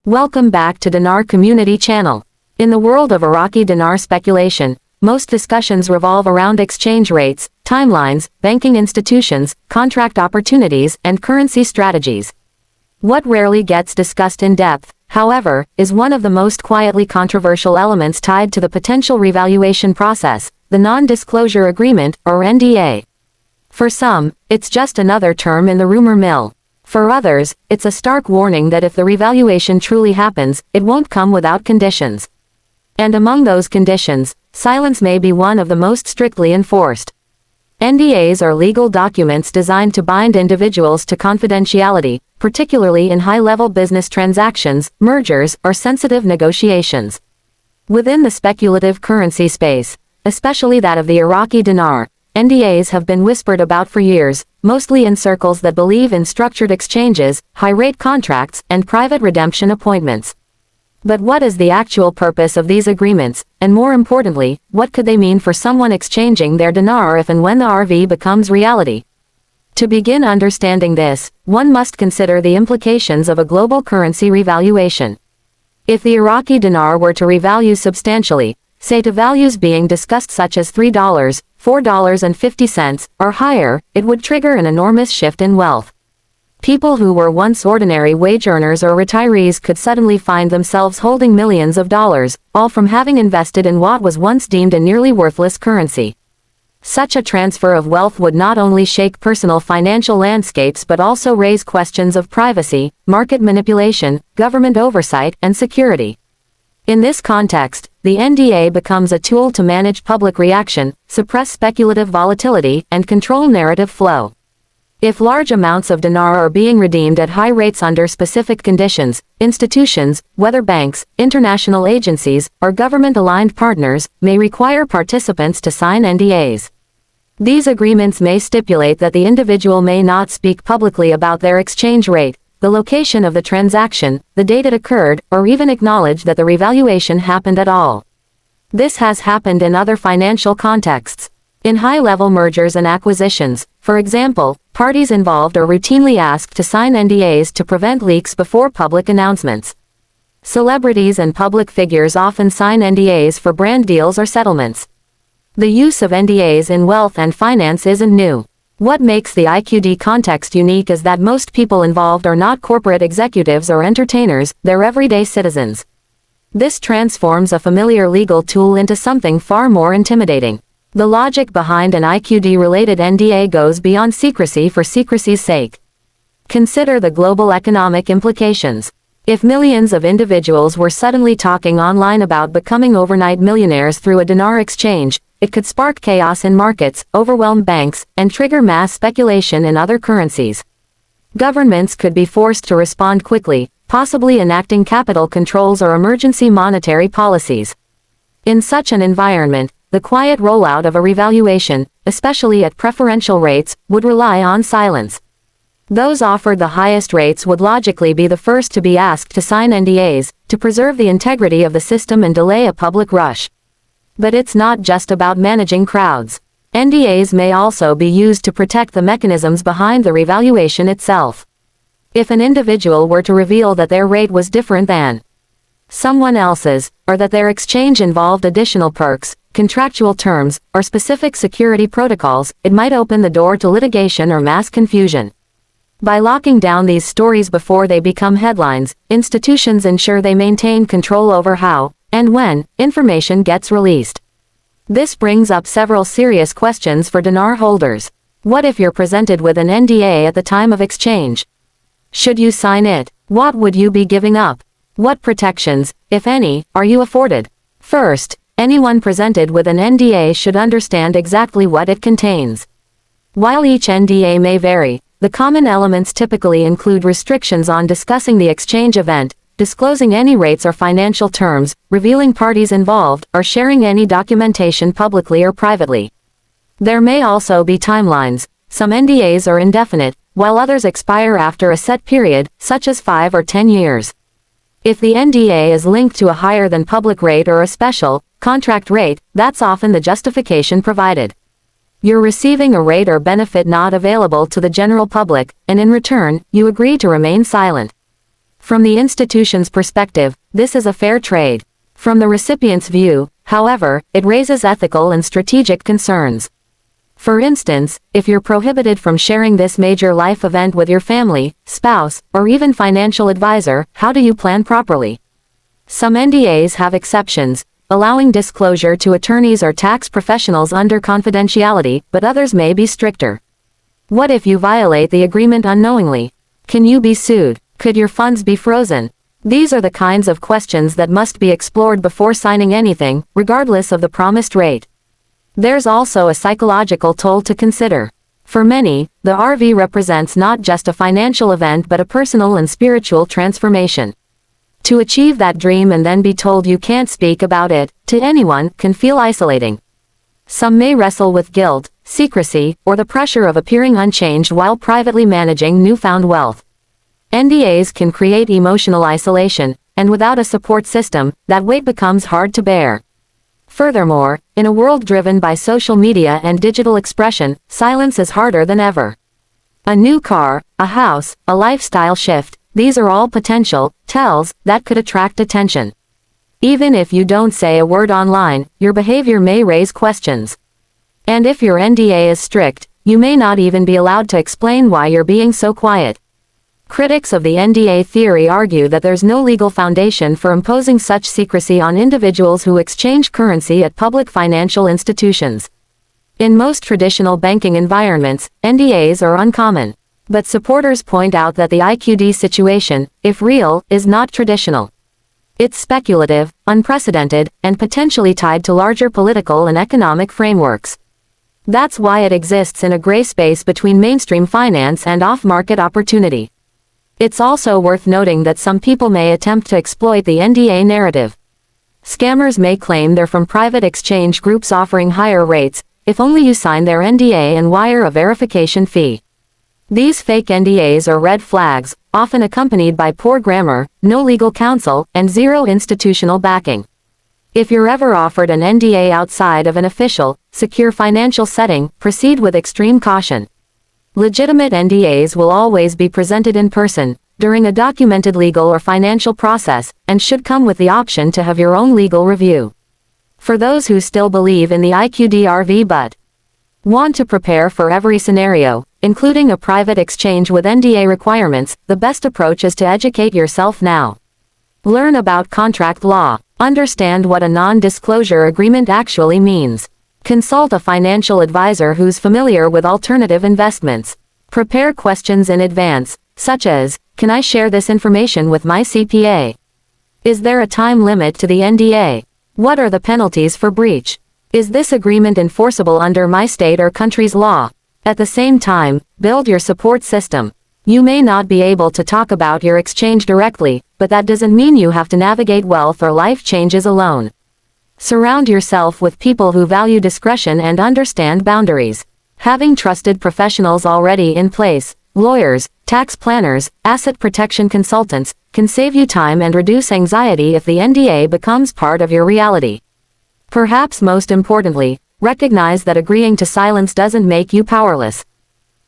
Welcome back to Dinar Community Channel. In the world of Iraqi dinar speculation, most discussions revolve around exchange rates, timelines, banking institutions, contract opportunities, and currency strategies. What rarely gets discussed in depth, however, is one of the most quietly controversial elements tied to the potential revaluation process, the non-disclosure agreement, or NDA. For some, it's just another term in the rumor mill. For others, it's a stark warning that if the revaluation truly happens, it won't come without conditions. And among those conditions, silence may be one of the most strictly enforced. NDAs are legal documents designed to bind individuals to confidentiality, particularly in high-level business transactions, mergers, or sensitive negotiations. Within the speculative currency space, especially that of the Iraqi dinar, NDAs have been whispered about for years, mostly in circles that believe in structured exchanges, high-rate contracts, and private redemption appointments. But what is the actual purpose of these agreements, and more importantly, what could they mean for someone exchanging their dinar if and when the RV becomes reality? To begin understanding this, one must consider the implications of a global currency revaluation. If the Iraqi dinar were to revalue substantially, say to values being discussed such as $3, $4.50, or higher, it would trigger an enormous shift in wealth. People who were once ordinary wage earners or retirees could suddenly find themselves holding millions of dollars, all from having invested in what was once deemed a nearly worthless currency. Such a transfer of wealth would not only shake personal financial landscapes but also raise questions of privacy, market manipulation, government oversight, and security. In this context, the NDA becomes a tool to manage public reaction, suppress speculative volatility, and control narrative flow. If large amounts of dinar are being redeemed at high rates under specific conditions, institutions, whether banks, international agencies, or government-aligned partners, may require participants to sign NDAs. These agreements may stipulate that the individual may not speak publicly about their exchange rate, the location of the transaction, the date it occurred, or even acknowledge that the revaluation happened at all. This has happened in other financial contexts. In high-level mergers and acquisitions, for example, parties involved are routinely asked to sign NDAs to prevent leaks before public announcements. Celebrities and public figures often sign NDAs for brand deals or settlements. The use of NDAs in wealth and finance isn't new. What makes the IQD context unique is that most people involved are not corporate executives or entertainers, they're everyday citizens. This transforms a familiar legal tool into something far more intimidating. The logic behind an IQD-related NDA goes beyond secrecy for secrecy's sake. Consider the global economic implications. If millions of individuals were suddenly talking online about becoming overnight millionaires through a dinar exchange, it could spark chaos in markets, overwhelm banks, and trigger mass speculation in other currencies. Governments could be forced to respond quickly, possibly enacting capital controls or emergency monetary policies. In such an environment, the quiet rollout of a revaluation, especially at preferential rates, would rely on silence. Those offered the highest rates would logically be the first to be asked to sign NDAs, to preserve the integrity of the system and delay a public rush. But it's not just about managing crowds. NDAs may also be used to protect the mechanisms behind the revaluation itself. If an individual were to reveal that their rate was different than someone else's, or that their exchange involved additional perks, contractual terms, or specific security protocols, it might open the door to litigation or mass confusion. By locking down these stories before they become headlines, institutions ensure they maintain control over how, and when, information gets released. This brings up several serious questions for dinar holders. What if you're presented with an NDA at the time of exchange? Should you sign it? What would you be giving up? What protections, if any, are you afforded? First, anyone presented with an NDA should understand exactly what it contains. While each NDA may vary, the common elements typically include restrictions on discussing the exchange event, disclosing any rates or financial terms, revealing parties involved, or sharing any documentation publicly or privately. There may also be timelines. Some NDAs are indefinite, while others expire after a set period, such as 5 or 10 years. If the NDA is linked to a higher than public rate or a special contract rate, that's often the justification provided. You're receiving a rate or benefit not available to the general public, and in return, you agree to remain silent. From the institution's perspective, this is a fair trade. From the recipient's view, however, it raises ethical and strategic concerns. For instance, if you're prohibited from sharing this major life event with your family, spouse, or even financial advisor, how do you plan properly? Some NDAs have exceptions, allowing disclosure to attorneys or tax professionals under confidentiality, but others may be stricter. What if you violate the agreement unknowingly? Can you be sued? Could your funds be frozen? These are the kinds of questions that must be explored before signing anything, regardless of the promised rate. There's also a psychological toll to consider. For many, the RV represents not just a financial event but a personal and spiritual transformation. To achieve that dream and then be told you can't speak about it to anyone can feel isolating. Some may wrestle with guilt, secrecy, or the pressure of appearing unchanged while privately managing newfound wealth. NDAs can create emotional isolation, and without a support system, that weight becomes hard to bear. Furthermore, in a world driven by social media and digital expression, silence is harder than ever. A new car, a house, a lifestyle shift, these are all potential tells that could attract attention. Even if you don't say a word online, your behavior may raise questions. And if your NDA is strict, you may not even be allowed to explain why you're being so quiet. Critics of the NDA theory argue that there's no legal foundation for imposing such secrecy on individuals who exchange currency at public financial institutions. In most traditional banking environments, NDAs are uncommon. But supporters point out that the IQD situation, if real, is not traditional. It's speculative, unprecedented, and potentially tied to larger political and economic frameworks. That's why it exists in a gray space between mainstream finance and off-market opportunity. It's also worth noting that some people may attempt to exploit the NDA narrative. Scammers may claim they're from private exchange groups offering higher rates, if only you sign their NDA and wire a verification fee. These fake NDAs are red flags, often accompanied by poor grammar, no legal counsel, and zero institutional backing. If you're ever offered an NDA outside of an official, secure financial setting, proceed with extreme caution. Legitimate NDAs will always be presented in person, during a documented legal or financial process, and should come with the option to have your own legal review. For those who still believe in the IQD RV but want to prepare for every scenario, including a private exchange with NDA requirements, the best approach is to educate yourself now. Learn about contract law. Understand what a non-disclosure agreement actually means. Consult a financial advisor who's familiar with alternative investments. Prepare questions in advance, such as, can I share this information with my CPA? Is there a time limit to the NDA? What are the penalties for breach? Is this agreement enforceable under my state or country's law? At the same time, build your support system. You may not be able to talk about your exchange directly, but that doesn't mean you have to navigate wealth or life changes alone. Surround yourself with people who value discretion and understand boundaries. Having trusted professionals already in place, lawyers, tax planners, asset protection consultants, can save you time and reduce anxiety if the NDA becomes part of your reality. Perhaps most importantly, recognize that agreeing to silence doesn't make you powerless.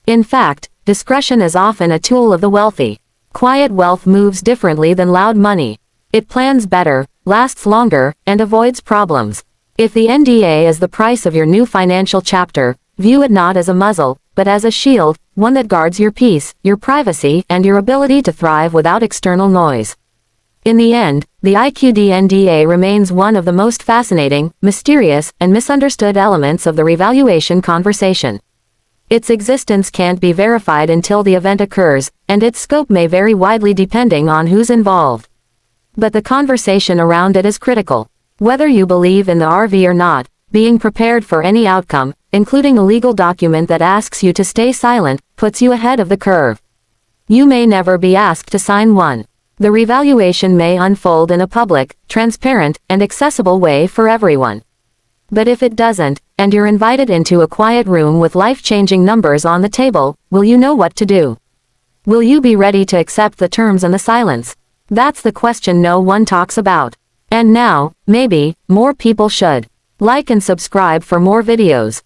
In fact, discretion is often a tool of the wealthy. Quiet wealth moves differently than loud money. It plans better, lasts longer, and avoids problems. If the NDA is the price of your new financial chapter, view it not as a muzzle, but as a shield, one that guards your peace, your privacy, and your ability to thrive without external noise. In the end, the IQD NDA remains one of the most fascinating, mysterious, and misunderstood elements of the revaluation conversation. Its existence can't be verified until the event occurs, and its scope may vary widely depending on who's involved. But the conversation around it is critical. Whether you believe in the RV or not, being prepared for any outcome, including a legal document that asks you to stay silent, puts you ahead of the curve. You may never be asked to sign one. The revaluation may unfold in a public, transparent, and accessible way for everyone. But if it doesn't, and you're invited into a quiet room with life-changing numbers on the table, will you know what to do? Will you be ready to accept the terms and the silence? That's the question no one talks about. And now, maybe, more people should. Like and subscribe for more videos.